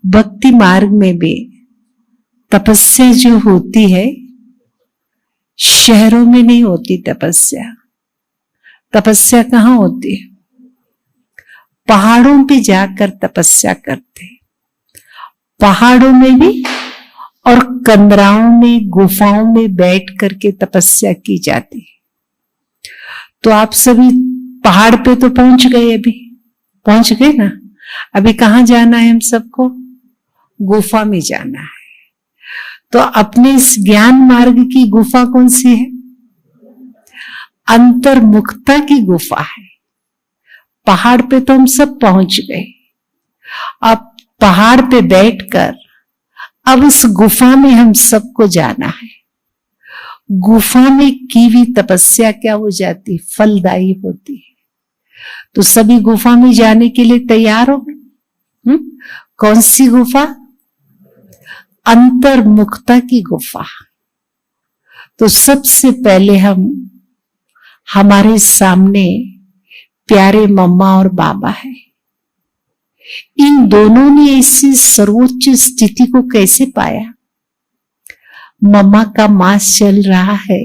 भक्ति मार्ग में भी तपस्या जो होती है, शहरों में नहीं होती तपस्या। तपस्या कहाँ होती है? पहाड़ों पे जाकर तपस्या करते, पहाड़ों में भी और कंदराओं में, गुफाओं में बैठ करके तपस्या की जाती है। तो आप सभी पहाड़ पे तो पहुंच गए, अभी पहुंच गए ना। अभी कहाँ जाना है हम सबको? गुफा में जाना है। तो अपने इस ज्ञान मार्ग की गुफा कौन सी है? अंतर्मुखता की गुफा है। पहाड़ पे तो हम सब पहुंच गए, अब पहाड़ पे बैठकर अब इस गुफा में हम सबको जाना है। गुफा में की हुई तपस्या क्या हो जाती? फलदायी होती है। तो सभी गुफा में जाने के लिए तैयार हो गए? कौन सी गुफा? अंतर्मुखता की गुफा। तो सबसे पहले हमारे सामने प्यारे मम्मा और बाबा है। इन दोनों ने ऐसी सर्वोच्च स्थिति को कैसे पाया? मम्मा का मास चल रहा है,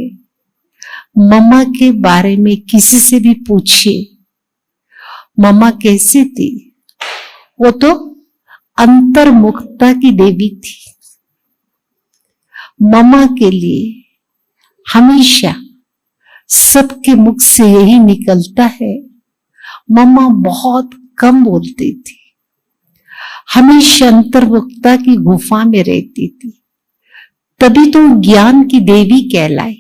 मम्मा के बारे में किसी से भी पूछिए, मम्मा कैसी थी? वो तो अंतर्मुखता की देवी थी। मम्मा के लिए हमेशा सबके मुख से यही निकलता है, मम्मा बहुत कम बोलती थी, हमेशा अंतर्मुखता की गुफा में रहती थी, तभी तो ज्ञान की देवी कहलाई।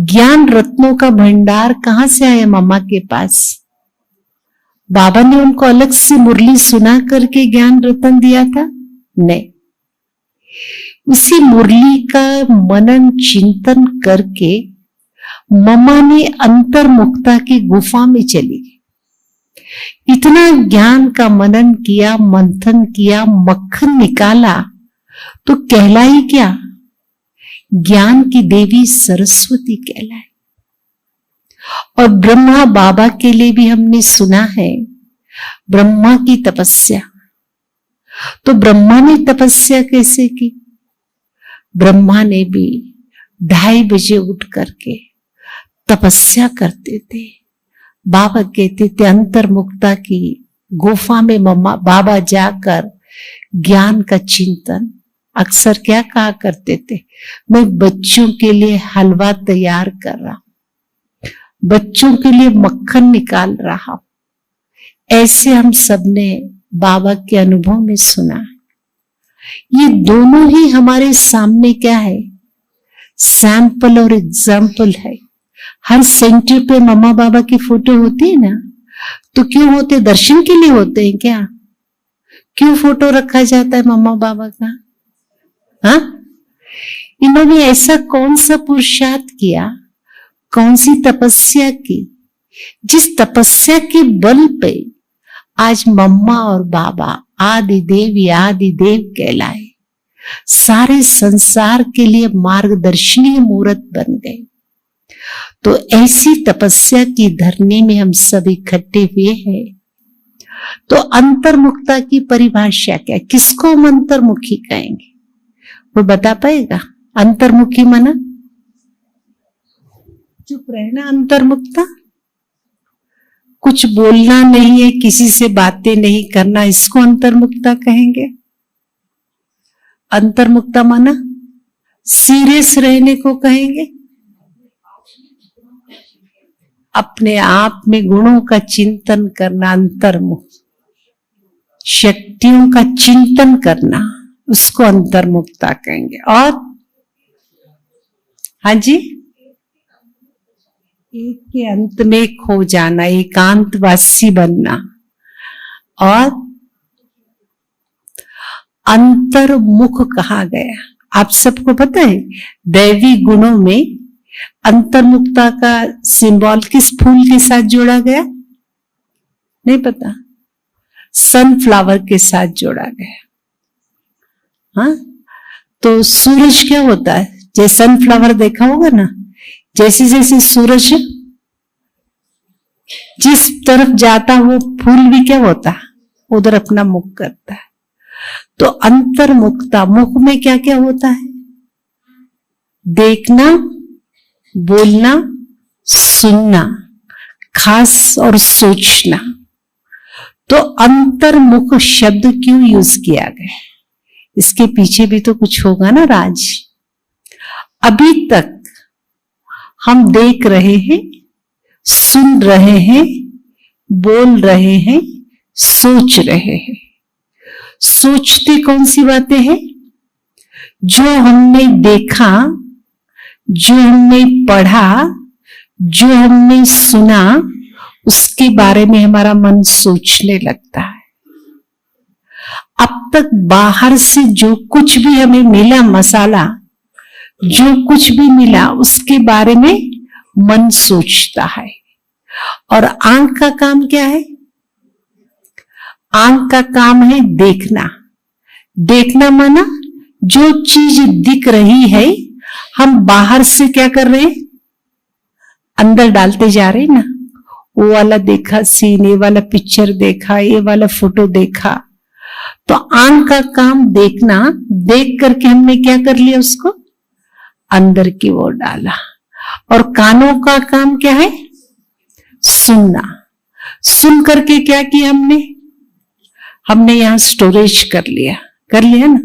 ज्ञान रत्नों का भंडार कहां से आया मम्मा के पास? बाबा ने उनको अलग से मुरली सुना करके ज्ञान रत्न दिया था? नहीं, उसी मुरली का मनन चिंतन करके मम्मा ने अंतर्मुखता की गुफा में चली गई। इतना ज्ञान का मनन किया, मंथन किया, मक्खन निकाला, तो कहलाई क्या? ज्ञान की देवी सरस्वती कहलाई। और ब्रह्मा बाबा के लिए भी हमने सुना है, ब्रह्मा की तपस्या। तो ब्रह्मा ने तपस्या कैसे की? ब्रह्मा ने भी 2:30 बजे उठ करके तपस्या करते थे। बाबा कहते थे अंतर्मुखता की गुफा में मम्मा बाबा जाकर ज्ञान का चिंतन। अक्सर क्या कहा करते थे? मैं बच्चों के लिए हलवा तैयार कर रहा हूं, बच्चों के लिए मक्खन निकाल रहा हूं। ऐसे हम सबने बाबा के अनुभव में सुना। ये दोनों ही हमारे सामने क्या है? सैंपल और एग्जाम्पल है। हर सेंटर पे मम्मा बाबा की फोटो होती है ना, तो क्यों होते? दर्शन के लिए होते हैं क्या? क्यों फोटो रखा जाता है मम्मा बाबा का? हाँ, इन्होंने ऐसा कौन सा पुरुषार्थ किया, कौन सी तपस्या की, जिस तपस्या के बल पे आज मम्मा और बाबा आदि देव कहलाए, सारे संसार के लिए मार्गदर्शनीय मूर्त बन गए। तो ऐसी तपस्या की धरनी में हम सब इकट्ठे हुए हैं। तो अंतर्मुखता की परिभाषा क्या? किसको हम अंतर्मुखी कहेंगे? वो बता पाएगा? अंतर्मुखी माना चुप रहना, अंतर्मुखता कुछ बोलना नहीं है, किसी से बातें नहीं करना, इसको अंतर्मुखता कहेंगे। अंतर्मुखता माना सीरियस रहने को कहेंगे, अपने आप में गुणों का चिंतन करना, अंतर्मुख शक्तियों का चिंतन करना, उसको अंतर्मुखता कहेंगे। और हाँ जी, एक के अंत में खो जाना, एकांतवासी बनना। और अंतर्मुख कहा गया, आप सबको पता है दैवी गुणों में अंतर्मुखता का सिंबल किस फूल के साथ जोड़ा गया? नहीं पता? सनफ्लावर के साथ जोड़ा गया। हाँ, तो सूरज क्या होता है? जैसे सनफ्लावर देखा होगा ना, जैसे जैसे सूरज जिस तरफ जाता वो फूल भी क्या होता? उधर अपना मुख करता है। तो अंतर्मुखता, मुख में क्या क्या होता है? देखना, बोलना, सुनना, खास और सोचना। तो अंतर्मुख शब्द क्यों यूज किया गया? इसके पीछे भी तो कुछ होगा ना राज। अभी तक हम देख रहे हैं, सुन रहे हैं, बोल रहे हैं, सोच रहे हैं। सोचते कौन सी बातें हैं? जो हमने देखा, जो हमने पढ़ा, जो हमने सुना, उसके बारे में हमारा मन सोचने लगता है। अब तक बाहर से जो कुछ भी हमें मिला, मसाला जो कुछ भी मिला, उसके बारे में मन सोचता है। और आंख का काम क्या है? आंख का काम है देखना। देखना माना जो चीज दिख रही है, हम बाहर से क्या कर रहे हैं? अंदर डालते जा रहे हैं ना। वो वाला देखा सीन, ये वाला पिक्चर देखा, ये वाला फोटो देखा। तो आंख का काम देखना, देख करके हमने क्या कर लिया? उसको अंदर की ओर डाला। और कानों का काम क्या है? सुनना। सुन करके क्या किया हमने यहां स्टोरेज कर लिया ना।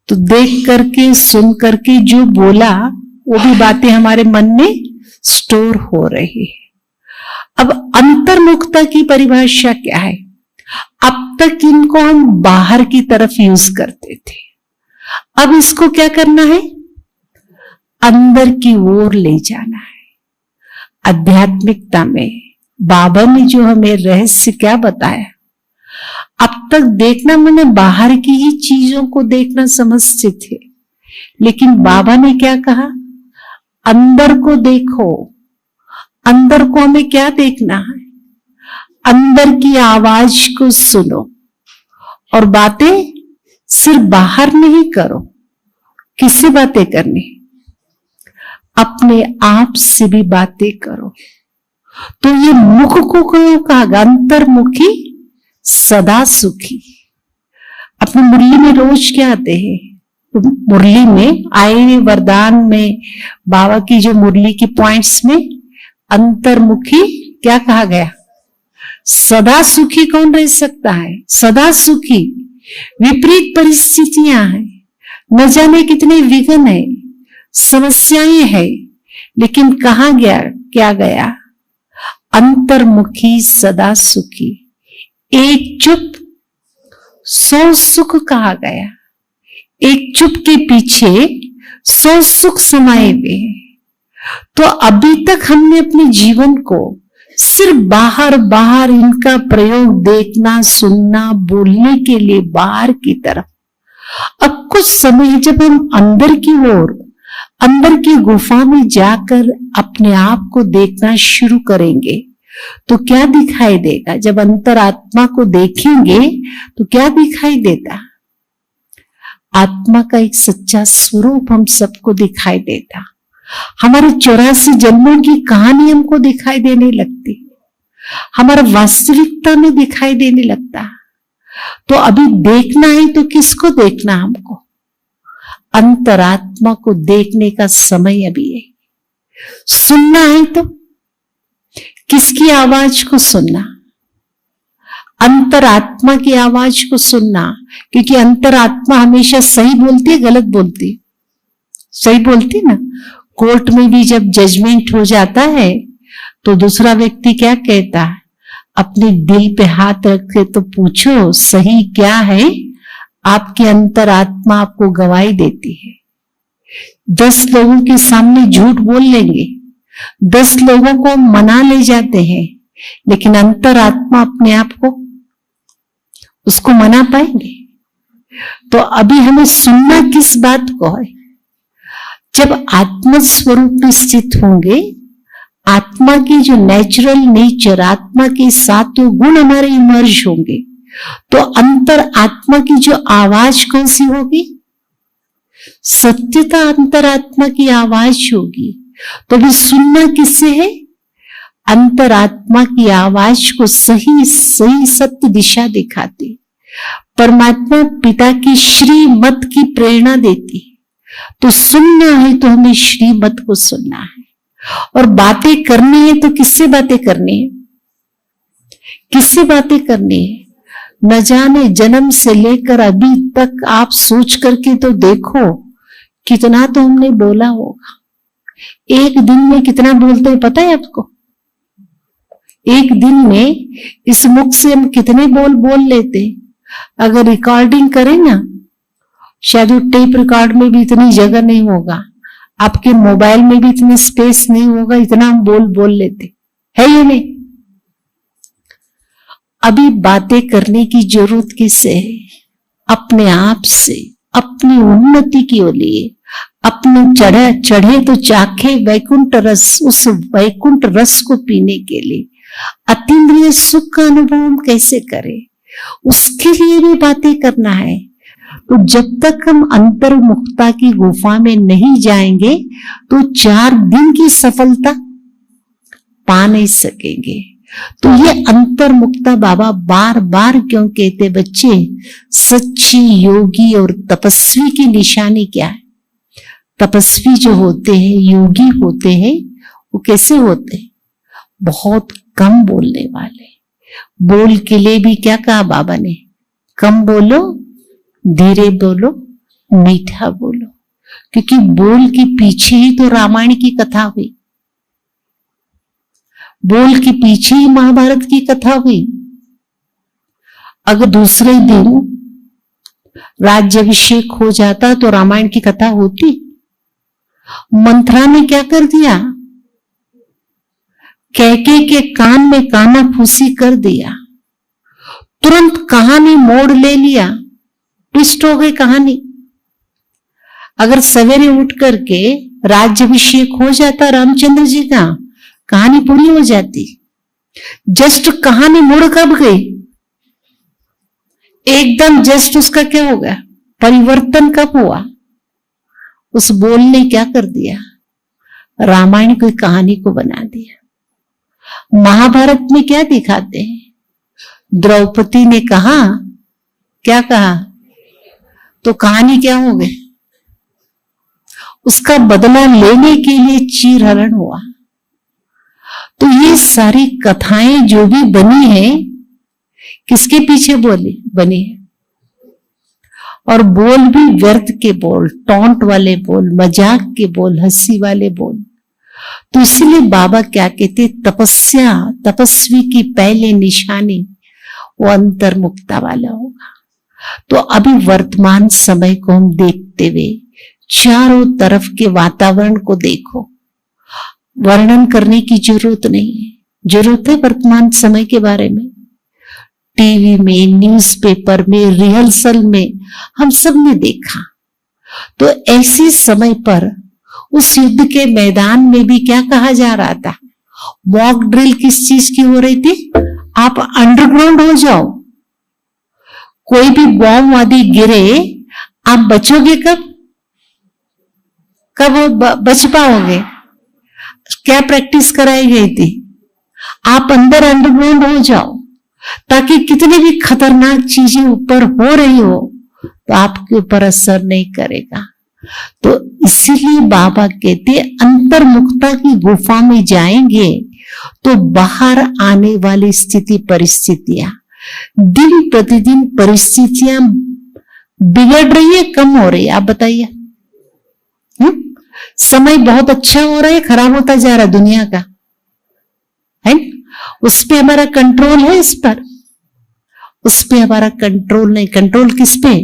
तो देख करके, सुन करके जो बोला, वो भी बातें हमारे मन में स्टोर हो रही है। अब अंतर्मुखता की परिभाषा क्या है? अब तक इनको हम बाहर की तरफ यूज करते थे, अब इसको क्या करना है? अंदर की ओर ले जाना है। आध्यात्मिकता में बाबा ने जो हमें रहस्य क्या बताया, अब तक देखना मैंने बाहर की ही चीजों को देखना समझते थे, लेकिन बाबा ने क्या कहा? अंदर को देखो। अंदर को हमें क्या देखना है? अंदर की आवाज को सुनो। और बातें सिर्फ बाहर नहीं करो। किससे बातें करनी? अपने आप से भी बातें करो। तो ये मुख को क्यों कहा? अंतर्मुखी सदा सुखी। अपनी मुरली में रोज क्या आते हैं? मुरली में आए वरदान में बाबा की जो मुरली की पॉइंट्स में अंतर्मुखी क्या कहा गया? सदा सुखी कौन रह सकता है? सदा सुखी। विपरीत परिस्थितियां हैं, न जाने कितने विघ्न है, समस्याएं हैं, लेकिन कहा गया क्या गया? अंतर्मुखी सदा सुखी। एक चुप 100 सुख कहा गया। एक चुप के पीछे 100 सुख समाये हुए हैं। तो अभी तक हमने अपने जीवन को सिर्फ बाहर बाहर इनका प्रयोग देखना, सुनना, बोलने के लिए बाहर की तरफ। अब कुछ समय जब हम अंदर की ओर, अंदर की गुफा में जाकर अपने आप को देखना शुरू करेंगे, तो क्या दिखाई देगा? जब अंतरात्मा को देखेंगे तो क्या दिखाई देता? आत्मा का एक सच्चा स्वरूप हम सबको दिखाई देता। हमारे 84 जन्मों की कहानी हमको दिखाई देने लगती, हमारा वास्तविकता में दिखाई देने लगता। तो अभी देखना है तो किसको देखना? हमको अंतरात्मा को देखने का समय अभी है। सुनना है तो किसकी आवाज को सुनना? अंतरात्मा की आवाज को सुनना, क्योंकि अंतरात्मा हमेशा सही बोलती है, गलत बोलती है? सही बोलती ना। कोर्ट में भी जब जजमेंट हो जाता है तो दूसरा व्यक्ति क्या कहता है? अपने दिल पे हाथ रख के तो पूछो सही क्या है। आपकी अंतरात्मा आपको गवाही देती है। 10 लोगों के सामने झूठ बोल लेंगे, 10 लोगों को मना ले जाते हैं, लेकिन अंतरात्मा अपने आप को उसको मना पाएंगे? तो अभी हमें सुनना किस बात को है? जब आत्म स्वरूप में स्थित होंगे, आत्मा की जो नेचुरल नेचर, आत्मा के सातों गुण हमारे इमर्ज होंगे, तो अंतर आत्मा की जो आवाज कौन सी होगी? सत्यता अंतरात्मा की आवाज होगी। तो भी सुनना किससे है? अंतरात्मा की आवाज को सही सही सत्य दिशा दिखाती। परमात्मा पिता की श्रीमत की प्रेरणा देती। तो सुनना है तो हमें श्रीमत को सुनना है, और बातें करनी है तो किससे बातें करनी है? किससे बातें करनी है? न जाने जन्म से लेकर अभी तक आप सोच करके तो देखो कितना तो हमने बोला होगा। एक दिन में कितना बोलते हैं पता है आपको? एक दिन में इस मुख से हम कितने बोल लेते। अगर रिकॉर्डिंग करें ना, शायद वो टेप रिकॉर्ड में भी इतनी जगह नहीं होगा, आपके मोबाइल में भी इतनी स्पेस नहीं होगा, इतना हम बोल लेते है ये नहीं। अभी बातें करने की जरूरत किससे है? अपने आप से, अपनी उन्नति के लिए। अपने चढ़े तो चाखे वैकुंठ रस, उस वैकुंठ रस को पीने के लिए अतीन्द्रिय सुख का अनुभव हम कैसे करें, उसके लिए भी बातें करना है। तो जब तक हम अंतर्मुखता की गुफा में नहीं जाएंगे तो 4 दिन की सफलता पा नहीं सकेंगे। तो ये अंतर्मुखता बाबा बार बार क्यों कहते? बच्चे, सच्ची योगी और तपस्वी की निशानी क्या है? तपस्वी जो होते हैं, योगी होते हैं, वो कैसे होते हैं? बहुत कम बोलने वाले। बोल के लिए भी क्या कहा बाबा ने? कम बोलो, धीरे बोलो, मीठा बोलो। क्योंकि बोल के पीछे ही तो रामायण की कथा हुई, बोल के पीछे ही महाभारत की कथा हुई। अगर दूसरे दिन राज्याभिषेक हो जाता तो रामायण की कथा होती। मंथरा ने क्या कर दिया? कैके के कान में काना फूसी कर दिया, तुरंत कहानी मोड़ ले लिया, ट्विस्ट हो गई कहानी। अगर सवेरे उठ करके राज्याभिषेक हो जाता रामचंद्र जी का, कहानी पूरी हो जाती। जस्ट कहानी मुड़ कब गई? एकदम जस्ट उसका क्या हो गया? परिवर्तन कब हुआ? उस बोल ने क्या कर दिया? रामायण की कहानी को बना दिया। महाभारत में क्या दिखाते हैं? द्रौपदी ने कहा, क्या कहा? तो कहानी क्या हो गई? उसका बदला लेने के लिए चीरहरण हुआ। तो ये सारी कथाएं जो भी बनी है, किसके पीछे बनी है? और बोल भी व्यर्थ के बोल, टॉन्ट वाले बोल, मजाक के बोल, हंसी वाले बोल। तो इसीलिए बाबा क्या कहते? तपस्या, तपस्वी की पहले निशानी वो अंतर्मुक्ता वाला होगा। तो अभी वर्तमान समय को हम देखते हुए चारों तरफ के वातावरण को देखो। वर्णन करने की जरूरत नहीं है, जरूरत है वर्तमान समय के बारे में। टीवी में, न्यूज़पेपर में, रिहर्सल में हम सब ने देखा। तो ऐसे समय पर उस युद्ध के मैदान में भी क्या कहा जा रहा था? मॉक ड्रिल किस चीज की हो रही थी? आप अंडरग्राउंड हो जाओ, कोई भी बॉम्ब आदि गिरे आप बचोगे कब? कब बच पाओगे? क्या प्रैक्टिस कराई गई थी? आप अंदर अंडरग्राउंड हो जाओ, ताकि कितनी भी खतरनाक चीजें ऊपर हो रही हो तो आपके ऊपर असर नहीं करेगा। तो इसीलिए बाबा कहते अंतर्मुखता की गुफा में जाएंगे तो बाहर आने वाली स्थिति परिस्थितियां, दिन प्रतिदिन परिस्थितियां बिगड़ रही है, कम हो रही है? आप बताइए। समय बहुत अच्छा हो रहा है, खराब होता जा रहा है दुनिया का, है ना? उस पे हमारा कंट्रोल है? इस पर उस पे हमारा कंट्रोल नहीं। कंट्रोल किस पे?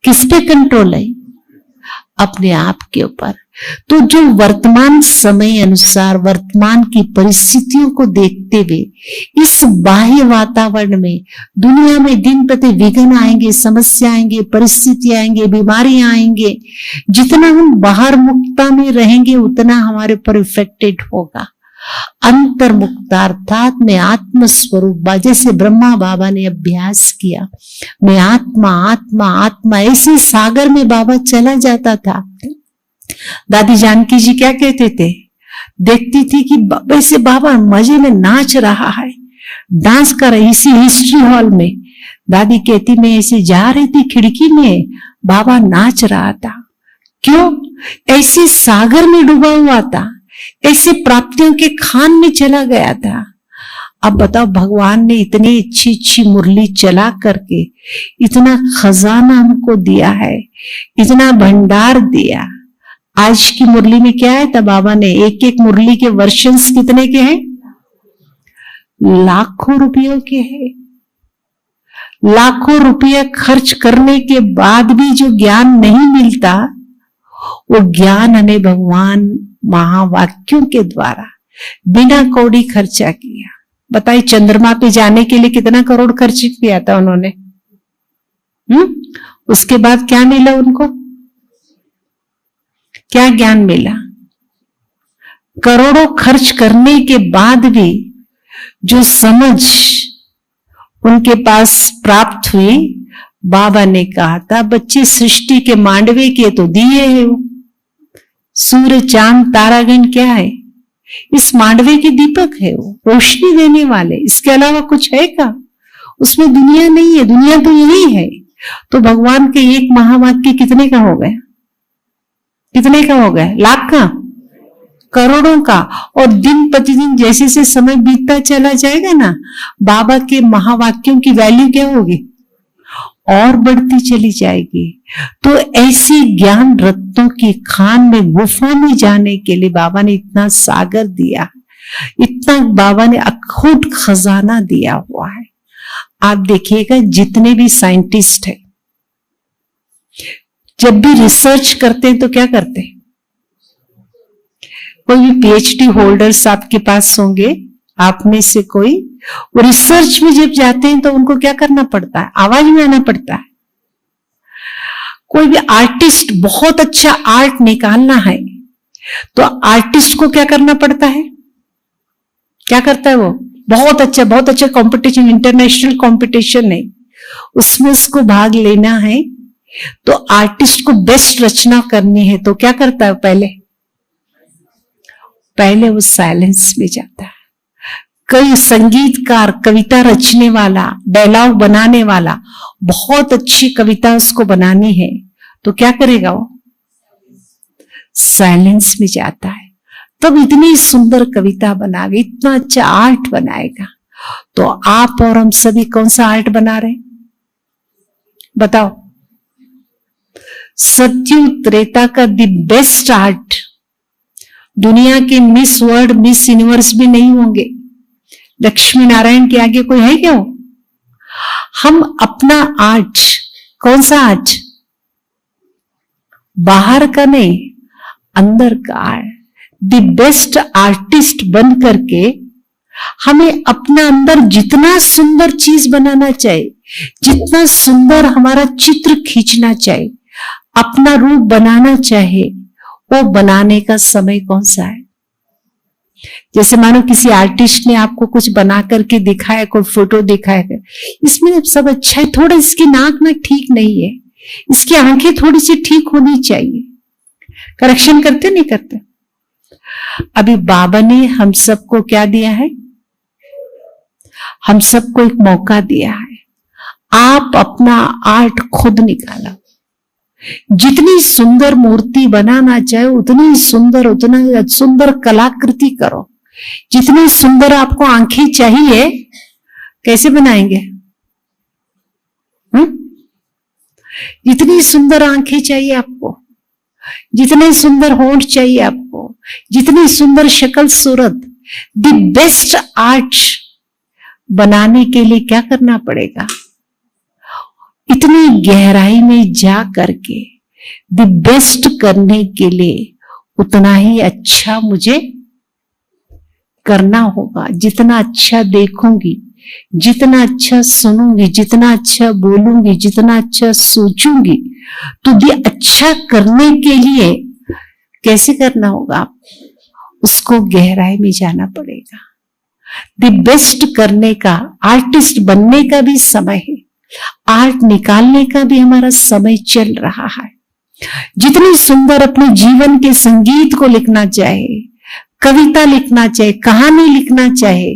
किस पे कंट्रोल है? अपने आप के ऊपर। तो जो वर्तमान समय अनुसार वर्तमान की परिस्थितियों को देखते हुए इस बाह्य वातावरण में दुनिया में दिन प्रति विघ्न आएंगे, समस्या आएंगे, परिस्थिति आएंगे, बीमारियां आएंगे। जितना हम बाहर मुक्ता में रहेंगे उतना हमारे ऊपर इफेक्टेड होगा। अंतर्मुक्ता अर्थात मैं आत्म स्वरूप, जैसे ब्रह्मा बाबा ने अभ्यास किया, मैं आत्मा आत्मा आत्मा, ऐसे सागर में बाबा चला जाता था। दादी जानकी जी क्या कहते थे? देखती थी कि वैसे बाबा मजे में नाच रहा है, डांस कर रही, इसी हिस्ट्री हॉल में दादी कहती मैं ऐसे जा रही थी खिड़की में, बाबा नाच रहा था। क्यों? ऐसे सागर में डूबा हुआ था, ऐसे प्राप्तियों के खान में चला गया था। अब बताओ, भगवान ने इतनी अच्छी अच्छी मुरली चला करके इतना खजाना हमको दिया है, इतना भंडार दिया। आज की मुरली में क्या है था बाबा ने? एक एक मुरली के वर्षन्स कितने के हैं? लाखों रुपयों के हैं। लाखों रुपया खर्च करने के बाद भी जो ज्ञान नहीं मिलता, वो ज्ञान हमें भगवान महावाक्यों के द्वारा बिना कौड़ी खर्चा किया। बताइए, चंद्रमा पे जाने के लिए कितना करोड़ खर्च किया था उन्होंने? उसके बाद क्या मिला उनको? क्या ज्ञान मिला? करोड़ों खर्च करने के बाद भी जो समझ उनके पास प्राप्त हुई, बाबा ने कहा था बच्चे सृष्टि के मांडवे के तो दिए है वो। सूर्य चांद तारागण क्या है? इस मांडवे के दीपक है, वो रोशनी देने वाले। इसके अलावा कुछ है क्या? उसमें दुनिया नहीं है, दुनिया तो यही है। तो भगवान के एक महावाक्य कितने का हो गया? कितने का हो गया? लाख का? करोड़ों का। और दिन प्रतिदिन जैसे से समय बीतता चला जाएगा ना, बाबा के महावाक्यों की वैल्यू क्या होगी? और बढ़ती चली जाएगी। तो ऐसी ज्ञान रत्नों की खान में, गुफा में जाने के लिए बाबा ने इतना सागर दिया, इतना बाबा ने अखूट खजाना दिया हुआ है। आप देखिएगा, जितने भी साइंटिस्ट हैं जब भी रिसर्च करते हैं तो क्या करते हैं? कोई भी पीएचडी होल्डर्स आपके पास होंगे, आप में से कोई, वो रिसर्च में जब जाते हैं तो उनको क्या करना पड़ता है? आवाज में आना पड़ता है। कोई भी आर्टिस्ट, बहुत अच्छा आर्ट निकालना है तो आर्टिस्ट को क्या करना पड़ता है? क्या करता है वो? बहुत अच्छा कंपटीशन, इंटरनेशनल कंपटीशन है, उसमें उसको भाग लेना है। तो आर्टिस्ट को बेस्ट रचना करनी है तो क्या करता है? पहले वो साइलेंस में जाता है। कई संगीतकार, कविता रचने वाला, डायलॉग बनाने वाला, बहुत अच्छी कविता उसको बनानी है तो क्या करेगा? वो साइलेंस में जाता है। तब इतनी सुंदर कविता बनाएगा, इतना अच्छा आर्ट बनाएगा। तो आप और हम सभी कौन सा आर्ट बना रहे हैं? बताओ। सत्युग त्रेता का द बेस्ट आर्ट। दुनिया के मिस वर्ल्ड, मिस यूनिवर्स भी नहीं होंगे। लक्ष्मी नारायण के आगे कोई है क्या? हम अपना आर्ट, कौन सा आर्ट? बाहर का नहीं, अंदर का आर्ट। द बेस्ट आर्टिस्ट बन करके हमें अपना अंदर जितना सुंदर चीज बनाना चाहिए, जितना सुंदर हमारा चित्र खींचना चाहिए, अपना रूप बनाना चाहे, वो बनाने का समय कौन सा है? जैसे मानो किसी आर्टिस्ट ने आपको कुछ बना करके दिखाया, कोई फोटो दिखाया, इसमें सब अच्छा है, थोड़ा इसकी नाक ना ठीक नहीं है, इसकी आंखें थोड़ी सी ठीक होनी चाहिए। करेक्शन करते नहीं करते? अभी बाबा ने हम सबको क्या दिया है? हम सबको एक मौका दिया है। आप अपना आर्ट खुद निकालो। जितनी सुंदर मूर्ति बनाना चाहे उतनी सुंदर, उतना सुंदर कलाकृति करो। जितनी सुंदर आपको आंखें चाहिए, कैसे बनाएंगे? जितनी सुंदर आंखें चाहिए आपको, जितने सुंदर होंठ चाहिए आपको, जितनी सुंदर शक्ल सूरत, द बेस्ट आर्ट बनाने के लिए क्या करना पड़ेगा? इतनी गहराई में जा करके द बेस्ट करने के लिए उतना ही अच्छा मुझे करना होगा। जितना अच्छा देखूंगी, जितना अच्छा सुनूंगी, जितना अच्छा बोलूंगी, जितना अच्छा सोचूंगी, तो द अच्छा करने के लिए कैसे करना होगा? उसको गहराई में जाना पड़ेगा। द बेस्ट करने का, आर्टिस्ट बनने का भी समय है, आर्ट निकालने का भी हमारा समय चल रहा है। जितनी सुंदर अपने जीवन के संगीत को लिखना चाहे, कविता लिखना चाहे, कहानी लिखना चाहे,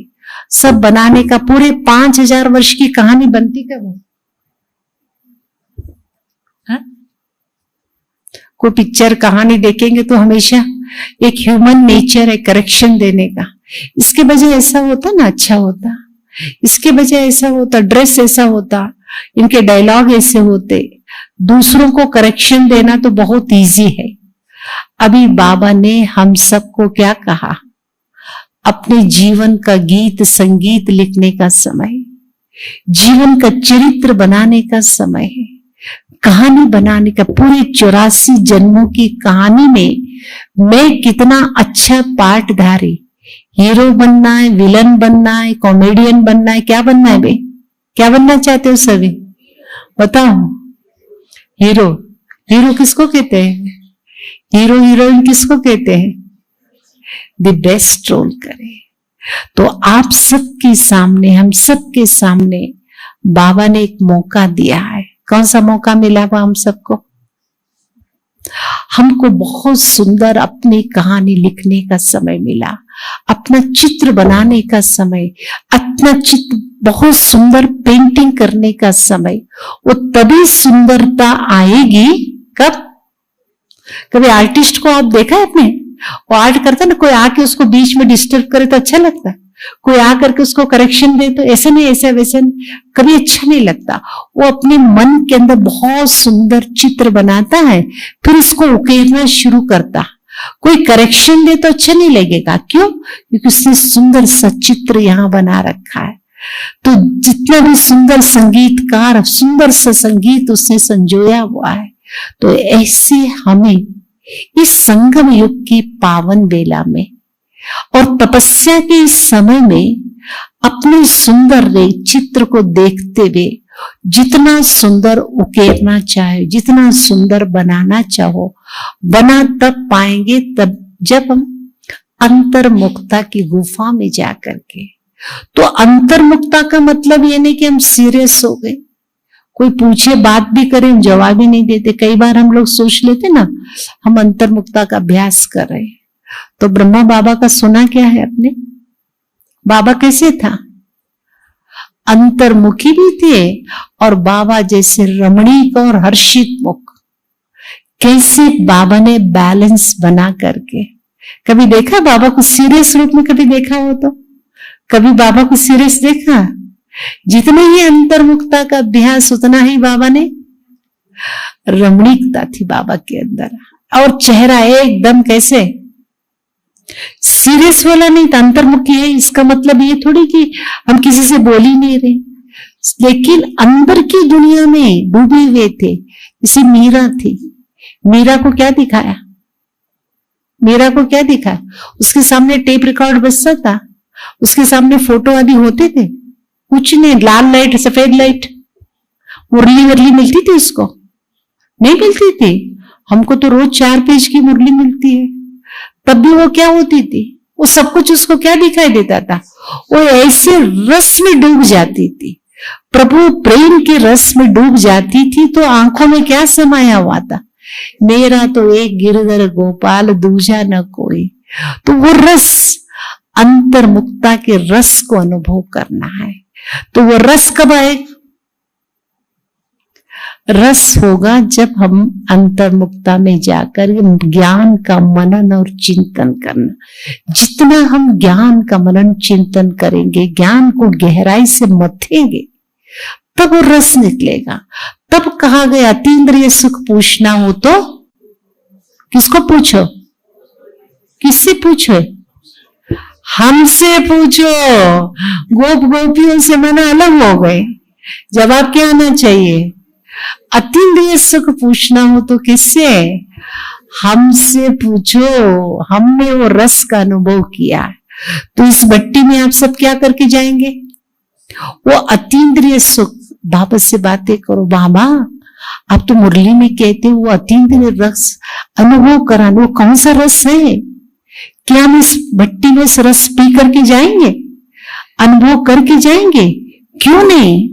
सब बनाने का, पूरे 5000 वर्ष की कहानी बनती कब है? हा? कोई पिक्चर कहानी देखेंगे तो हमेशा एक ह्यूमन नेचर है करेक्शन देने का, इसके वजह ऐसा होता ना अच्छा होता, इसके वजह ऐसा होता, ड्रेस ऐसा होता, इनके डायलॉग ऐसे होते। दूसरों को करेक्शन देना तो बहुत इजी है। अभी बाबा ने हम सबको क्या कहा, अपने जीवन का गीत संगीत लिखने का समय, जीवन का चरित्र बनाने का समय है, कहानी बनाने का। पूरे 84 जन्मों की कहानी में मैं कितना अच्छा पार्टधारी, हीरो बनना है, विलन बनना है, कॉमेडियन बनना है, क्या बनना है बे? क्या बनना चाहते हो सभी बताओ? हीरो, हीरो किसको कहते हैं? हीरो हीरोइन किसको कहते हैं? द बेस्ट रोल करे। तो आप सबके सामने, हम सबके सामने बाबा ने एक मौका दिया है। कौन सा मौका मिला वो हम सबको? हमको बहुत सुंदर अपनी कहानी लिखने का समय मिला, अपना चित्र बनाने का समय, अपना चित्र बहुत सुंदर पेंटिंग करने का समय। वो तभी सुंदरता आएगी कब? कभी आर्टिस्ट को आप देखा है आपने? वो आर्ट करता है ना, कोई आके उसको बीच में डिस्टर्ब करे तो अच्छा लगता है, कोई आकर के उसको करेक्शन दे तो ऐसे नहीं ऐसा वैसे नहीं, कभी अच्छा नहीं लगता। वो अपने मन के अंदर बहुत सुंदर चित्र बनाता है, फिर उसको उकेरना शुरू करता। कोई करेक्शन दे तो अच्छा नहीं लगेगा, क्यों? क्योंकि उसने सुंदर सा चित्र यहाँ बना रखा है। तो जितना भी सुंदर संगीतकार सुंदर सा संगीत उसने संजोया हुआ है। तो ऐसे हमें इस संगम युग की पावन बेला में और तपस्या के इस समय में अपने सुंदर चित्र को देखते हुए जितना सुंदर उकेरना चाहे, जितना सुंदर बनाना चाहो, बना तब पाएंगे तब जब हम अंतर्मुखता की गुफा में जाकर के। तो अंतर्मुखता का मतलब ये नहीं कि हम सीरियस हो गए, कोई पूछे बात भी करें जवाब ही नहीं देते। कई बार हम लोग सोच लेते ना हम अंतर्मुखता का अभ्यास कर रहे हैं। तो ब्रह्मा बाबा का सुना क्या है अपने? बाबा कैसे था? अंतर्मुखी भी थे और बाबा जैसे रमणीक और हर्षित मुख। कैसे बाबा ने बैलेंस बना करके। कभी देखा बाबा को सीरियस रूप में? कभी देखा हो तो कभी बाबा को सीरियस देखा? जितने ही अंतर्मुखता का अभ्यास उतना ही बाबा ने रमणीकता थी बाबा के अंदर, और चेहरा एकदम कैसे सीरियस वाला नहीं था, अंतर्मुखी है। इसका मतलब ये थोड़ी कि हम किसी से बोल ही नहीं रहे, लेकिन अंदर की दुनिया में डूबे हुए थे। जैसे मीरा थी, मीरा को क्या दिखाया? मीरा को क्या दिखाया? उसके सामने टेप रिकॉर्ड बजता था, उसके सामने फोटो आदि होते थे, कुछ नहीं। लाल लाइट सफेद लाइट, मुरली वरली मिलती थी उसको? नहीं मिलती थी। हमको तो रोज 4 पेज की मुरली मिलती है। तब भी वो क्या होती थी? वो सब कुछ उसको क्या दिखाई देता था? वो ऐसे रस में डूब जाती थी, प्रभु प्रेम के रस में डूब जाती थी। तो आंखों में क्या समाया हुआ था? मेरा तो एक गिरधर गोपाल दूजा न कोई। तो वो रस, अंतर्मुखता के रस को अनुभव करना है। तो वो रस कब आएगा? रस होगा जब हम अंतर्मुखता में जाकर ज्ञान का मनन और चिंतन करना। जितना हम ज्ञान का मनन चिंतन करेंगे, ज्ञान को गहराई से मथेंगे, तब वो रस निकलेगा। तब कहा गया अतीन्द्रिय सुख पूछना हो तो किसको पूछो? किससे पूछो? हमसे पूछो। गोप गोपियों से मन अलग हो गए, जवाब क्या आना चाहिए? अतीन्द्रिय सुख पूछना हो तो किससे? हमसे पूछो। हमने वो रस का अनुभव किया। तो इस भट्टी में आप सब क्या करके जाएंगे? वो अतीन्द्रिय सुख। बाबा से बातें करो, बाबा आप तो मुरली में कहते हो वो अतीन्द्रिय रस अनुभव कराना। वो कौन सा रस है? क्या हम इस भट्टी में इस रस पी करके जाएंगे, अनुभव करके जाएंगे? क्यों नहीं,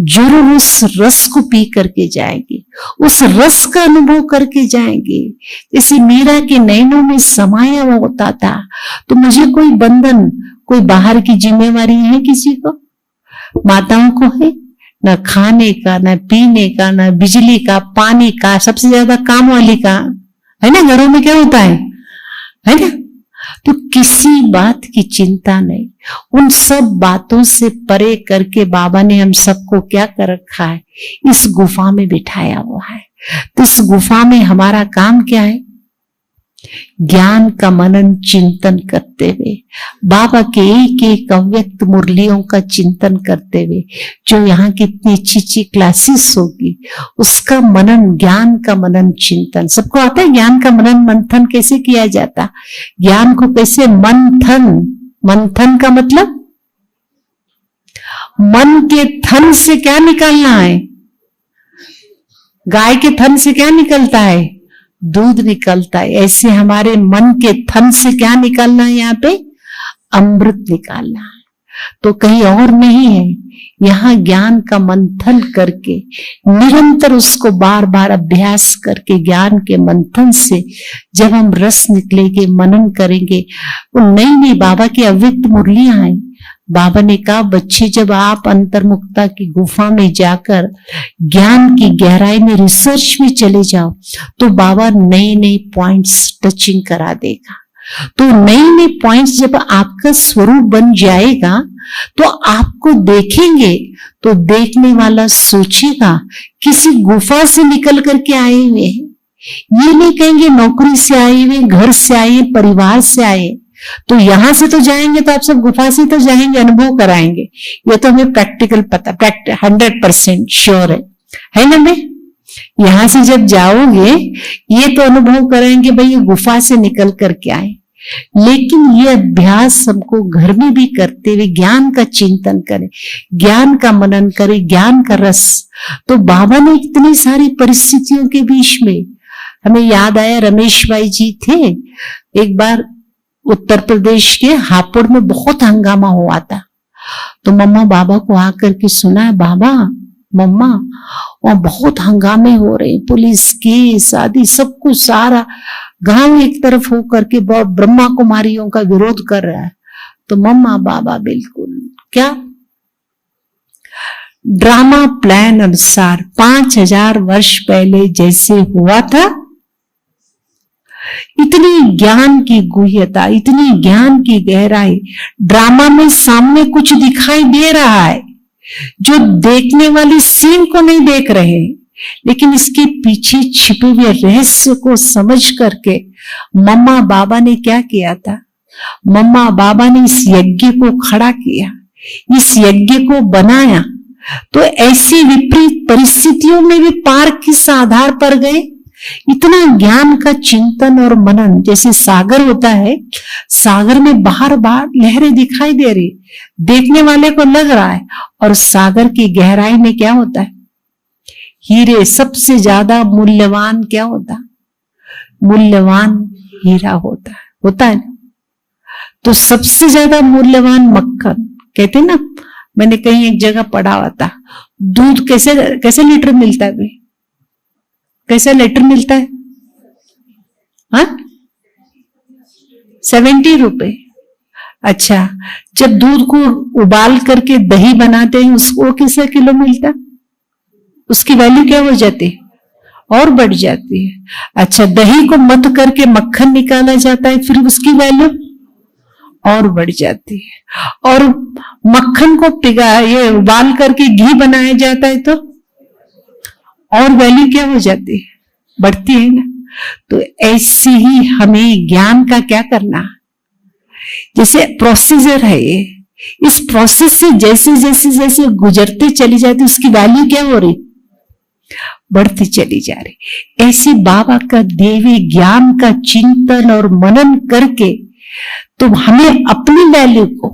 जरूर उस रस को पी करके जाएंगे, उस रस का अनुभव करके जाएंगे। जैसे मीरा के नैनों में समाया हुआ होता था। तो मुझे कोई बंधन, कोई बाहर की जिम्मेवारी है किसी को? माताओं को है, न खाने का, न पीने का, न बिजली का, पानी का, सबसे ज्यादा काम वाली का, है ना। घरों में क्या होता है ना। तो किसी बात की चिंता नहीं। उन सब बातों से परे करके बाबा ने हम सबको क्या कर रखा है, इस गुफा में बिठाया हुआ है। तो इस गुफा में हमारा काम क्या है, ज्ञान का मनन चिंतन करते हुए, बाबा के एक एक अव्यक्त मुरलियों का चिंतन करते हुए, जो यहाँ की इतनी अच्छी अच्छी क्लासेस होगी उसका मनन, ज्ञान का मनन चिंतन। सबको आता है ज्ञान का मनन मंथन कैसे किया जाता, ज्ञान को कैसे मंथन, मंथन का मतलब मन के थन से क्या निकालना है, गाय के थन से क्या निकलता है, दूध निकलता है। ऐसे हमारे मन के थन से क्या निकालना है, यहाँ पे अमृत निकालना है। तो कहीं और नहीं है, यहाँ ज्ञान का मंथन करके निरंतर उसको बार बार अभ्यास करके ज्ञान के मंथन से जब हम रस निकलेंगे, मनन करेंगे, वो नई नई बाबा की अव्यक्त मुरलियां हैं। बाबा ने कहा बच्चे जब आप अंतर्मुक्ता की गुफा में जाकर ज्ञान की गहराई में रिसर्च में चले जाओ तो बाबा नए नए पॉइंट्स टचिंग करा देगा। तो नए नए पॉइंट्स जब आपका स्वरूप बन जाएगा तो आपको देखेंगे तो देखने वाला सोचेगा किसी गुफा से निकल करके आए हुए हैं। ये नहीं कहेंगे नौकरी से आए हुए, घर से आए, परिवार से आए। तो यहां से तो जाएंगे तो आप सब गुफा से तो जाएंगे, अनुभव कराएंगे। ये तो हमें प्रैक्टिकल पता, 100% श्योर है ना। मैं यहां से जब जाओगे ये तो अनुभव कराएंगे भाई ये गुफा से निकल करके आए। लेकिन ये अभ्यास हमको घर में भी करते हुए ज्ञान का चिंतन करें, ज्ञान का मनन करें, ज्ञान का रस। तो बाबा ने इतनी सारी परिस्थितियों के बीच में, हमें याद आया रमेश भाई जी थे, एक बार उत्तर प्रदेश के हापुड़ में बहुत हंगामा हुआ था। तो मम्मा बाबा को आकर के सुना, बाबा मम्मा वहां बहुत हंगामे हो रहे, पुलिस केस आदि सब कुछ, सारा गांव एक तरफ हो करके ब्रह्मा कुमारियों का विरोध कर रहा है। तो मम्मा बाबा बिल्कुल क्या ड्रामा प्लान अनुसार 5000 वर्ष पहले जैसे हुआ था, इतनी ज्ञान की गुह्यता, इतनी ज्ञान की गहराई ड्रामा में सामने कुछ दिखाई दे रहा है जो देखने वाली सीन को नहीं देख रहे, लेकिन इसके पीछे छिपे हुए रहस्य को समझ करके मम्मा बाबा ने क्या किया था, मम्मा बाबा ने इस यज्ञ को खड़ा किया, इस यज्ञ को बनाया। तो ऐसी विपरीत परिस्थितियों में भी पार किस आधार पर गए, इतना ज्ञान का चिंतन और मनन। जैसे सागर होता है, सागर में बार बार लहरें दिखाई दे रही, देखने वाले को लग रहा है, और सागर की गहराई में क्या होता है, हीरे। सबसे ज्यादा मूल्यवान क्या होता है, मूल्यवान हीरा होता है ना। तो सबसे ज्यादा मूल्यवान मक्खन कहते ना, मैंने कहीं एक जगह पढ़ा हुआ था, दूध कैसे लीटर मिलता है, कैसा लीटर मिलता है, हाँ 70 रुपए। अच्छा, जब दूध को उबाल करके दही बनाते हैं उसको कैसे किलो मिलता, उसकी वैल्यू क्या हो जाती है, और बढ़ जाती है। अच्छा, दही को मथ करके मक्खन निकाला जाता है, फिर उसकी वैल्यू और बढ़ जाती है। और मक्खन को ये उबाल करके घी बनाया जाता है तो और वैल्यू क्या हो जाती है, बढ़ती है ना। तो ऐसे ही हमें ज्ञान का क्या करना, जैसे प्रोसीजर है ये, इस प्रोसेस से जैसे जैसे जैसे गुजरते चली जाती उसकी वैल्यू क्या हो रही, बढ़ती चली जा रही। ऐसे बाबा का देवी ज्ञान का चिंतन और मनन करके तो हमें अपनी वैल्यू को,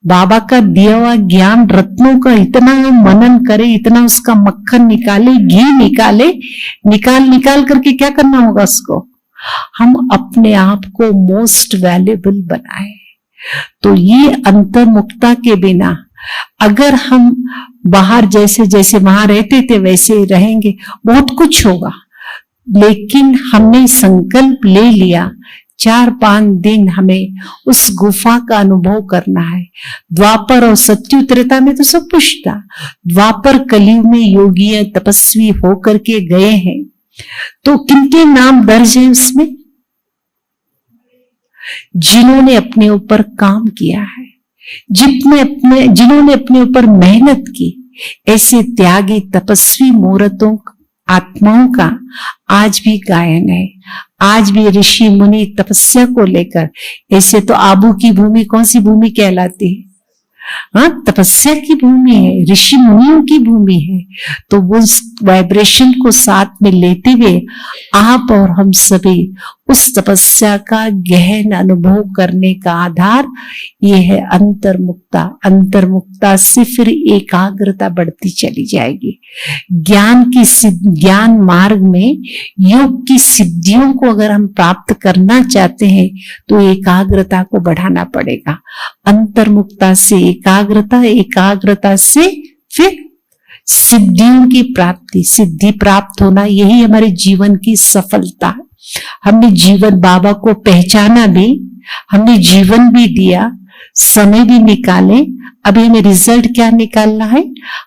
बाबा का दिया हुआ ज्ञान रत्नों का इतना मनन करे, इतना उसका मक्खन निकाले, घी निकाले, निकाल करके क्या करना होगा उसको, हम अपने आप को मोस्ट वैल्यूएबल बनाए। तो ये अंतर्मुक्ता के बिना अगर हम बाहर जैसे जैसे वहां रहते थे वैसे ही रहेंगे, बहुत कुछ होगा। लेकिन हमने संकल्प ले लिया 4-5 दिन हमें उस गुफा का अनुभव करना है। द्वापर और सत्यु त्रेता में तो सब कुछ था। द्वापर कलयुग में योगी तपस्वी होकर के गए हैं, तो किनके नाम दर्ज है उसमें? जिन्होंने अपने ऊपर काम किया है, जिन्होंने अपने ऊपर मेहनत की। ऐसे त्यागी तपस्वी मूर्तों आत्माओं का आज भी गायन है। आज भी ऋषि मुनि तपस्या को लेकर, ऐसे तो आबू की भूमि कौन सी भूमि कहलाती है? हाँ, तपस्या की भूमि है, ऋषि मुनियों की भूमि है। तो वो उस वाइब्रेशन को साथ में लेते हुए आप और हम सभी उस तपस्या का गहन अनुभव करने का आधार ये है अंतर्मुक्ता। अंतर्मुक्ता से फिर एकाग्रता बढ़ती चली जाएगी। ज्ञान मार्ग में योग की सिद्धियों को अगर हम प्राप्त करना चाहते हैं तो एकाग्रता को बढ़ाना पड़ेगा। अंतर्मुक्ता से एकाग्रता, एकाग्रता से फिर सिद्धियों की प्राप्ति, सिद्धि प्राप्त होना, यही हमारे जीवन की सफलता है। हमने जीवन बाबा को पहचाना भी, हमने जीवन भी दिया, समय भी निकाले, अभी हमें रिजल्ट क्या निकालना है?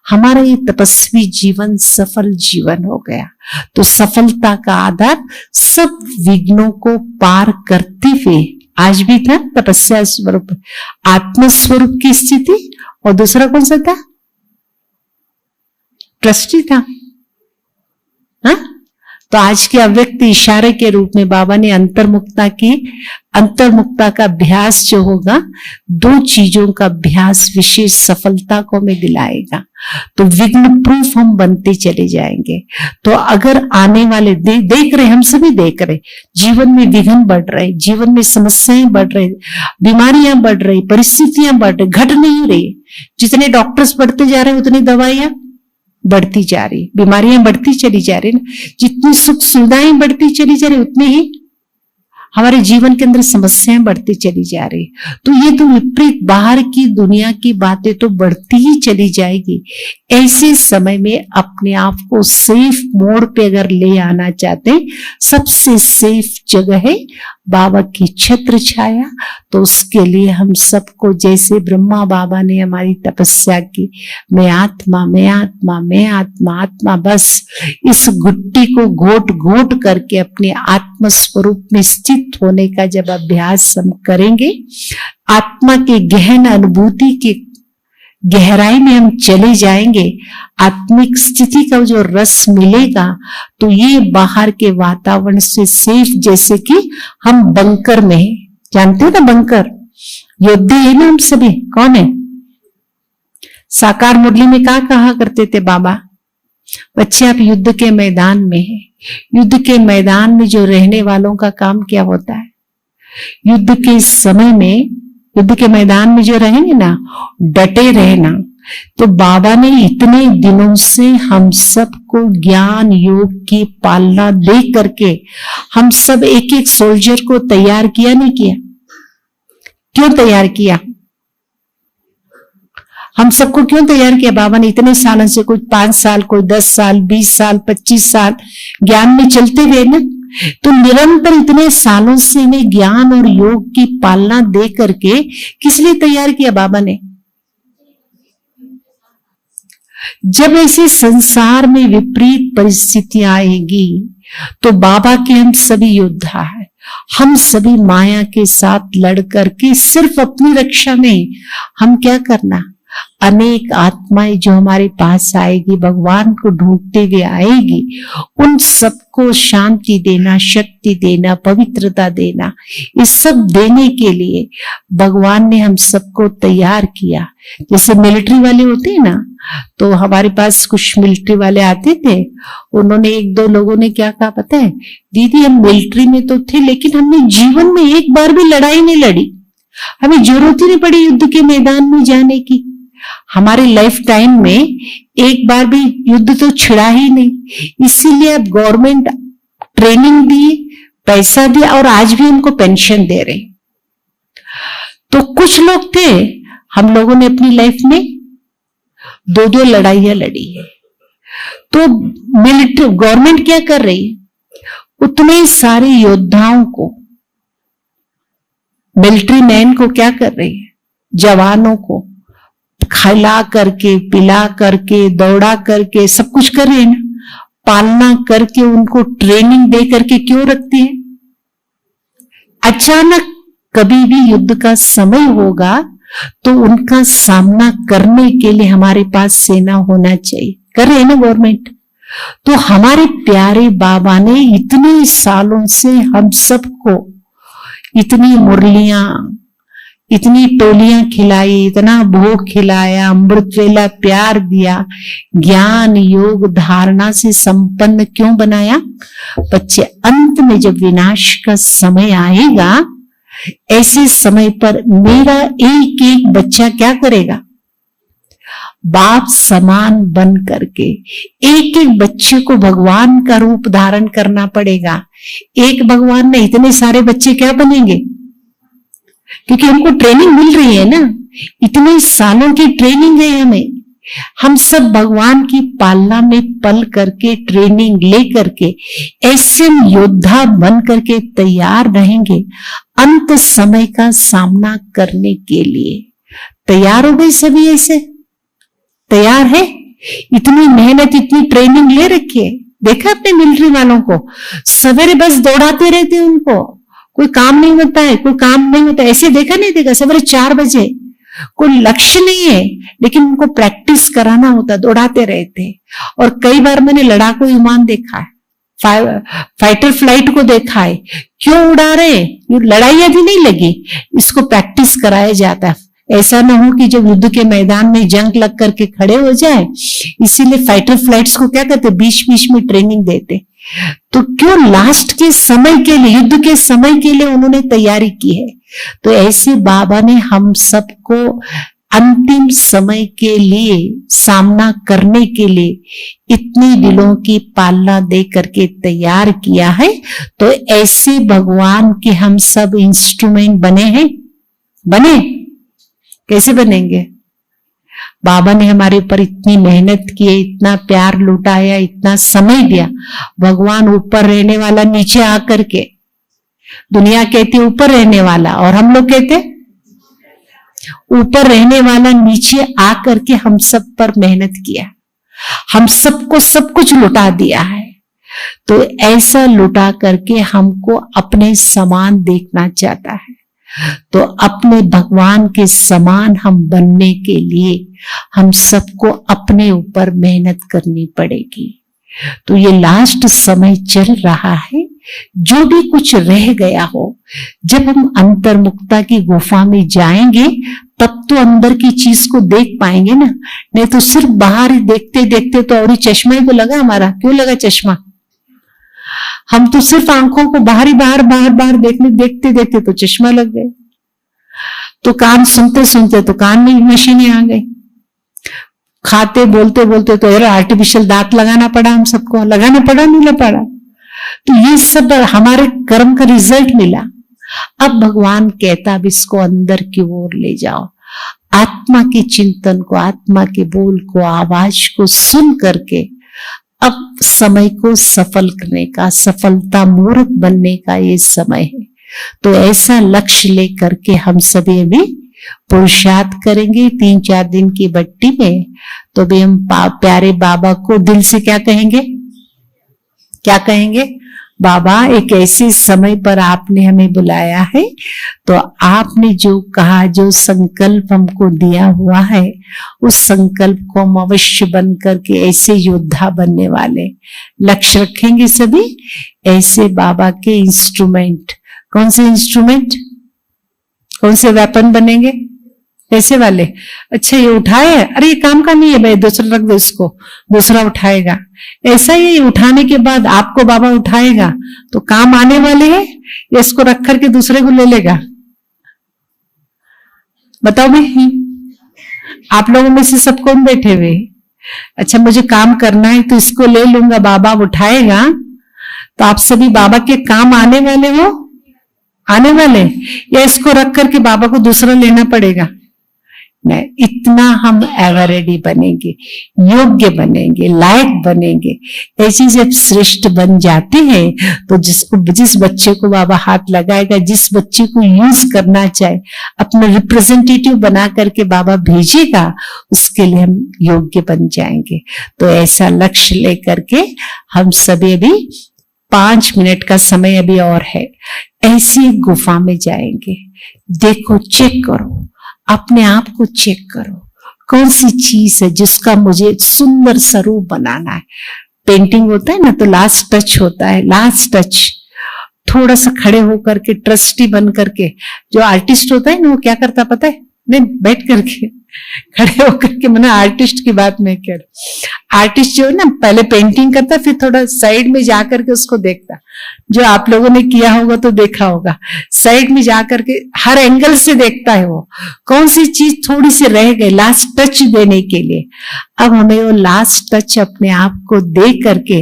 हमारा ये तपस्वी जीवन सफल जीवन हो गया। तो सफलता का आधार सब विघ्नों को पार करते हुए आज भी था तपस्या स्वरूप, आत्म स्वरूप की स्थिति, और दूसरा कौन सा था? ट्रस्टी था। हाँ? तो आज के अव्यक्त इशारे के रूप में बाबा ने अंतर्मुक्ता का अभ्यास जो होगा, 2 चीजों का अभ्यास विशेष सफलता को हमें दिलाएगा। तो विघ्न प्रूफ हम बनते चले जाएंगे। तो अगर आने वाले देख रहे, हम सभी देख रहे, जीवन में विघ्न बढ़ रहे, जीवन में समस्याएं बढ़ रही, बीमारियां बढ़ रही, परिस्थितियां बढ़ रही, घट नहीं रही। जितने डॉक्टर्स बढ़ते जा रहे हैं उतनी दवाइयां बढ़ती जा रही, बीमारियां बढ़ती चली जा रही ना। जितनी सुख सुविधाएं बढ़ती चली जा रही उतनी ही हमारे जीवन के अंदर समस्याएं बढ़ती चली जा रही। तो ये तो विपरीत बाहर की दुनिया की बातें तो बढ़ती ही चली जाएगी। ऐसे समय में अपने आप को सेफ मोड पे अगर ले आना चाहते हैं, सबसे सेफ जगह है बाबा की छत्र छाया। तो उसके लिए हम सबको, जैसे ब्रह्मा बाबा ने हमारी तपस्या की, मैं आत्मा, मैं आत्मा, मैं आत्मा, आत्मा, बस इस गुट्टी को घोट घोट करके अपने आत्म स्वरूप में स्थित होने का जब अभ्यास हम करेंगे, आत्मा के गहन अनुभूति के गहराई में हम चले जाएंगे, आत्मिक स्थिति का जो रस मिलेगा, तो ये बाहर के वातावरण से सेफ, जैसे कि हम बंकर में हैं। जानते हो ना बंकर, योद्धे है ना हम सभी। कौन है? साकार मुरली में क्या कहा करते थे बाबा? बच्चे आप युद्ध के मैदान में हैं। युद्ध के मैदान में जो रहने वालों का काम क्या होता है? युद्ध के समय में, युद्ध के मैदान में जो रहेंगे ना, डटे रहना। तो बाबा ने इतने दिनों से हम सबको ज्ञान योग की पालना दे करके हम सब एक एक सोल्जर को तैयार किया, नहीं किया? क्यों तैयार किया? हम सबको क्यों तैयार किया बाबा ने इतने सालों से? कोई 5 साल, कोई 10 साल, 20 साल, 25 साल ज्ञान में चलते हुए ना। तो निरंतर इतने सालों से इन्हें ज्ञान और योग की पालना दे करके किस लिए तैयार किया बाबा ने? जब ऐसे संसार में विपरीत परिस्थितियां आएगी तो बाबा के हम सभी योद्धा हैं। हम सभी माया के साथ लड़ करके सिर्फ अपनी रक्षा नहीं, हम क्या करना, अनेक आत्माएं जो हमारे पास आएगी, भगवान को ढूंढते हुए आएगी, उन सबको शांति देना, शक्ति देना, पवित्रता देना, ये सब देने के लिए भगवान ने हम सबको तैयार किया। जैसे मिलिट्री वाले होते हैं ना, तो हमारे पास कुछ मिलिट्री वाले आते थे, उन्होंने 1-2 लोगों ने क्या कहा पता है? दीदी हम मिलिट्री में तो थे, लेकिन हमने जीवन में एक बार भी लड़ाई नहीं लड़ी, हमें जरूरत ही नहीं पड़ी युद्ध के मैदान में जाने की। हमारे लाइफ टाइम में एक बार भी युद्ध तो छिड़ा ही नहीं, इसीलिए अब गवर्नमेंट ट्रेनिंग दी, पैसा दिया और आज भी हमको पेंशन दे रहे। तो कुछ लोग थे, हम लोगों ने अपनी लाइफ में 2-2 लड़ाइयां लड़ी है। तो मिलिट्री गवर्नमेंट क्या कर रही है? उतने सारे योद्धाओं को मिलिट्री मैन को क्या कर रही है? जवानों को खिला करके, पिला करके, दौड़ा करके सब कुछ कर रही है ना, पालना करके, उनको ट्रेनिंग दे करके क्यों रखती है? अचानक कभी भी युद्ध का समय होगा तो उनका सामना करने के लिए हमारे पास सेना होना चाहिए। कर रहे हैं ना गवर्नमेंट। तो हमारे प्यारे बाबा ने इतने सालों से हम सबको इतनी मुरलियां, इतनी टोलियां खिलाई, इतना भोग खिलाया, अमृत वेला प्यार दिया, ज्ञान योग धारणा से संपन्न क्यों बनाया? बच्चे, अंत में जब विनाश का समय आएगा, ऐसे समय पर मेरा एक एक बच्चा क्या करेगा? बाप समान बन करके एक एक बच्चे को भगवान का रूप धारण करना पड़ेगा। एक भगवान में इतने सारे बच्चे क्या बनेंगे? क्योंकि हमको ट्रेनिंग मिल रही है ना, इतने सालों की ट्रेनिंग है हमें। हम सब भगवान की पालना में पल करके, ट्रेनिंग ले करके ऐसे योद्धा बन करके तैयार रहेंगे अंत समय का सामना करने के लिए। तैयार हो गई सभी? ऐसे तैयार है? इतनी मेहनत, इतनी ट्रेनिंग ले रखी है। देखा अपने मिलिट्री वालों को, सवेरे बस दौड़ाते रहते हैं, उनको कोई काम नहीं होता है, कोई काम नहीं होता है। ऐसे देखा नहीं देखा? सवेरे 4 बजे, कोई लक्ष्य नहीं है, लेकिन उनको प्रैक्टिस कराना होता, दौड़ाते रहते। और कई बार मैंने लड़ाकू विमान देखा है, फाइटर फ्लाइट को देखा है। क्यों उड़ा रहे? ये लड़ाई अभी नहीं लगी, इसको प्रैक्टिस कराया जाता है। ऐसा ना हो कि जब युद्ध के मैदान में जंग लग करके खड़े हो जाए, इसीलिए फाइटर फ्लाइट्स को क्या कहते? बीच बीच में ट्रेनिंग देते। तो क्यों? लास्ट के समय के लिए, युद्ध के समय के लिए उन्होंने तैयारी की है। तो ऐसे बाबा ने हम सबको अंतिम समय के लिए, सामना करने के लिए इतने दिलों की पालना दे करके तैयार किया है। तो ऐसे भगवान के हम सब इंस्ट्रूमेंट बने हैं। बने? कैसे बनेंगे? बाबा ने हमारे ऊपर इतनी मेहनत की है, इतना प्यार लुटाया, इतना समय दिया। भगवान ऊपर रहने वाला नीचे आकर के, दुनिया कहती है ऊपर रहने वाला, और हम लोग कहते ऊपर रहने वाला नीचे आकर के हम सब पर मेहनत किया, हम सबको सब कुछ लुटा दिया है। तो ऐसा लुटा करके हमको अपने समान देखना चाहता है। तो अपने भगवान के समान हम बनने के लिए हम सबको अपने ऊपर मेहनत करनी पड़ेगी। तो ये लास्ट समय चल रहा है, जो भी कुछ रह गया हो, जब हम अंतर्मुक्ता की गुफा में जाएंगे तब तो अंदर की चीज को देख पाएंगे ना, नहीं तो सिर्फ बाहर ही देखते देखते तो, और चश्मा ही तो लगा हमारा। क्यों लगा चश्मा? हम तो सिर्फ आंखों को बाहर बाहर देखते देखते तो चश्मा लग गए। तो कान सुनते सुनते तो कान में मशीनें आ गई। खाते बोलते बोलते तो यार आर्टिफिशियल दांत लगाना पड़ा, हम सबको लगाना पड़ा, नहीं पड़ा। तो ये सब हमारे कर्म का रिजल्ट मिला। अब भगवान कहता अब इसको अंदर की ओर ले जाओ, आत्मा के चिंतन को, आत्मा के बोल को, आवाज को सुन करके अब समय को सफल करने का, सफलता मूर्त बनने का ये समय है। तो ऐसा लक्ष्य लेकर के हम सभी भी पुरुषार्थ करेंगे 3-4 दिन की बट्टी में। तो भी हम प्यारे बाबा को दिल से क्या कहेंगे? क्या कहेंगे? बाबा एक ऐसे समय पर आपने हमें बुलाया है, तो आपने जो कहा, जो संकल्प हमको दिया हुआ है, उस संकल्प को हम अवश्य बन करके ऐसे योद्धा बनने वाले लक्ष्य रखेंगे सभी। ऐसे बाबा के इंस्ट्रूमेंट, कौन से इंस्ट्रूमेंट, कौन से वेपन बनेंगे? कैसे वाले? अच्छा ये उठाए, अरे ये काम का नहीं है भाई, दूसरा रख दो, इसको दूसरा उठाएगा। ऐसा ही उठाने के बाद आपको बाबा उठाएगा तो काम आने वाले हैं, या इसको रख करके दूसरे को ले लेगा? बताओ भाई, आप लोगों में से सब कौन बैठे हुए? अच्छा मुझे काम करना है तो इसको ले लूंगा, बाबा उठाएगा। तो आप सभी बाबा के काम आने वाले हो? आने वाले? या इसको रख करके बाबा को दूसरा लेना पड़ेगा? नहीं, इतना हम एवर रेडी बनेंगे, योग्य बनेंगे, लायक बनेंगे। ऐसे जब श्रेष्ठ बन जाते हैं तो जिस बच्चे को बाबा हाथ लगाएगा, जिस बच्चे को यूज करना चाहे, अपना रिप्रेजेंटेटिव बना करके बाबा भेजेगा, उसके लिए हम योग्य बन जाएंगे। तो ऐसा लक्ष्य लेकर के हम सभी अभी 5 मिनट का समय अभी और है, ऐसी एक गुफा में जाएंगे। देखो, चेक करो, अपने आप को चेक करो, कौन सी चीज है जिसका मुझे सुंदर स्वरूप बनाना है। पेंटिंग होता है ना, तो लास्ट टच होता है, लास्ट टच। थोड़ा सा खड़े होकर के, ट्रस्टी बन करके, जो आर्टिस्ट होता है ना, वो क्या करता पता है? नहीं, बैठ करके, खड़े होकर के, मैंने आर्टिस्ट की बात नहीं कर, आर्टिस्ट जो है ना, पहले पेंटिंग करता, फिर थोड़ा साइड में जाकर के उसको देखता। जो आप लोगों ने किया होगा तो देखा होगा, साइड में जाकर के हर एंगल से देखता है वो, कौन सी चीज थोड़ी सी रह गई लास्ट टच देने के लिए। अब हमें वो लास्ट टच अपने आप को दे करके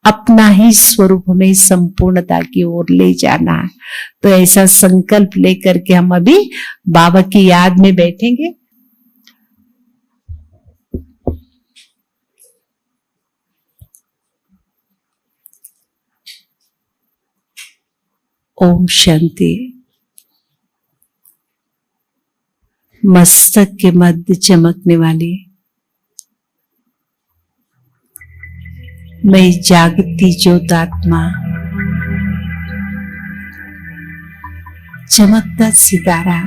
अपना ही स्वरूप हमें संपूर्णता की ओर ले जाना है। तो ऐसा संकल्प लेकर के हम अभी बाबा की याद में बैठेंगे। ओम शांति। मस्तक के मध्य चमकने वाली मैं जागती ज्योतात्मा, चमकता सितारा,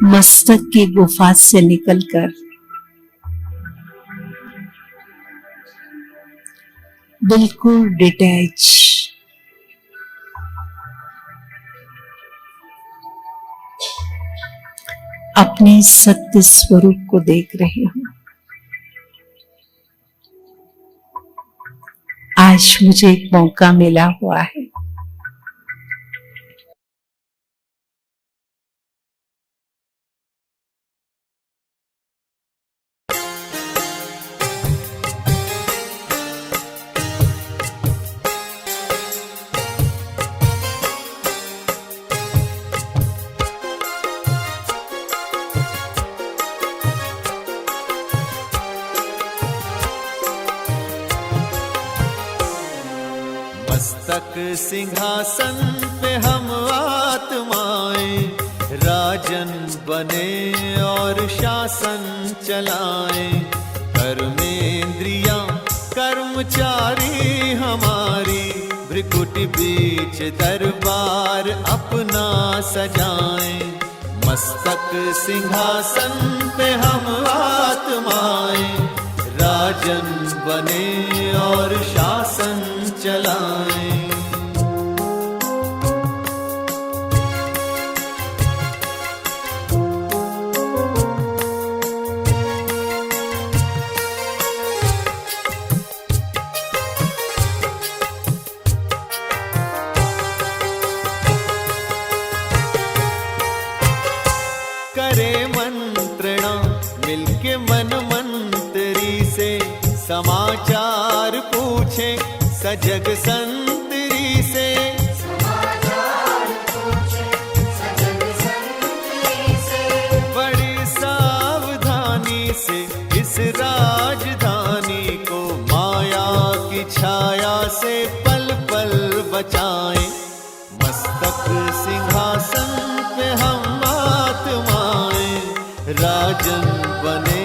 मस्तक की गुफा से निकलकर बिल्कुल डिटैच, अपने सत्य स्वरूप को देख रहे हो। आज मुझे एक मौका मिला हुआ है, मस्तक सिंहासन पे हम आत्माएं, राजन बने और शासन चलाएं। कर्मेंद्रियां कर्मचारी हमारी, भ्रिकुटी बीच दरबार अपना सजाएं। मस्तक सिंहासन पे हम आत्माएं, राजन बने और शासन चलाएं। करे मंत्रणा मिलके मन मंत्री से, समाचार पूछे सजग संतरी से। बड़ी सावधानी से इस राजधानी को माया की छाया से पल पल बचाएं। मस्तक सिंहासन पे हम आत्माएं, राजन बने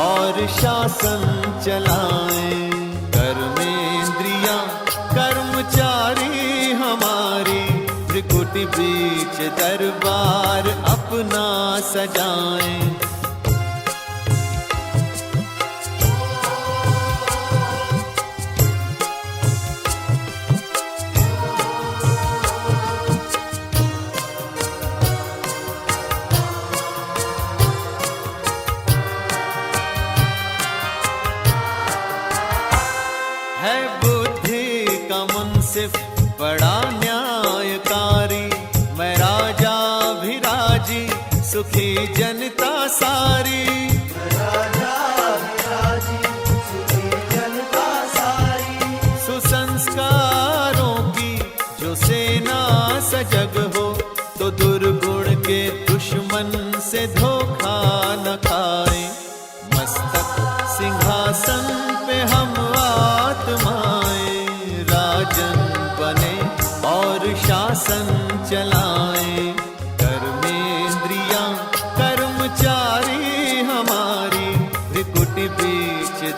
और शासन चलाएं। कर्मेंद्रियां कर्मचारी हमारी, त्रिकुटी बीच दरबार अपना सजाएं। है बुद्धि का मुंसिफ बड़ा न्यायकारी, मैं राजा भिराजी सुखी जनता सारी। सुसंस्कारों की जो सेना सजग हो,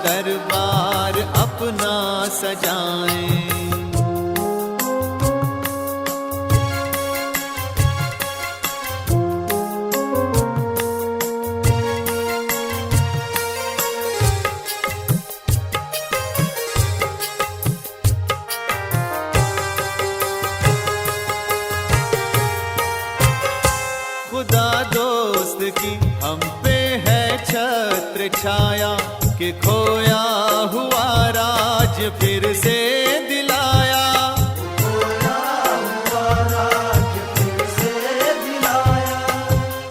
दरबार अपना सजाएं। खुदा दोस्त की हम पे है छत्र छाया कि खोया हुआ राज फिर से दिलाया।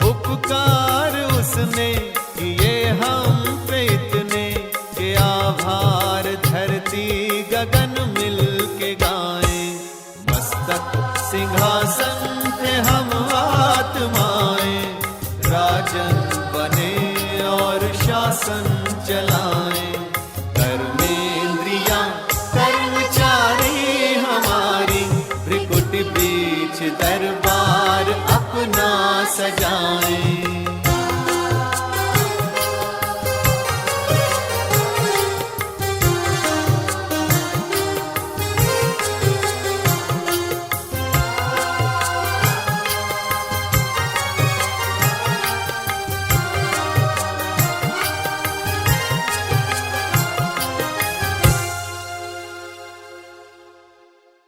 उपकार उसने किए हम पे इतने कि आभार धरती गगन मिल के गाएं। मस्तक सिंहासन पे हम आत्माएं राजन बने और शासन चलाएं। कर्मेंद्रियां कर्मचारी हमारी भ्रिकुट बीच दरबार अपना सजाएं।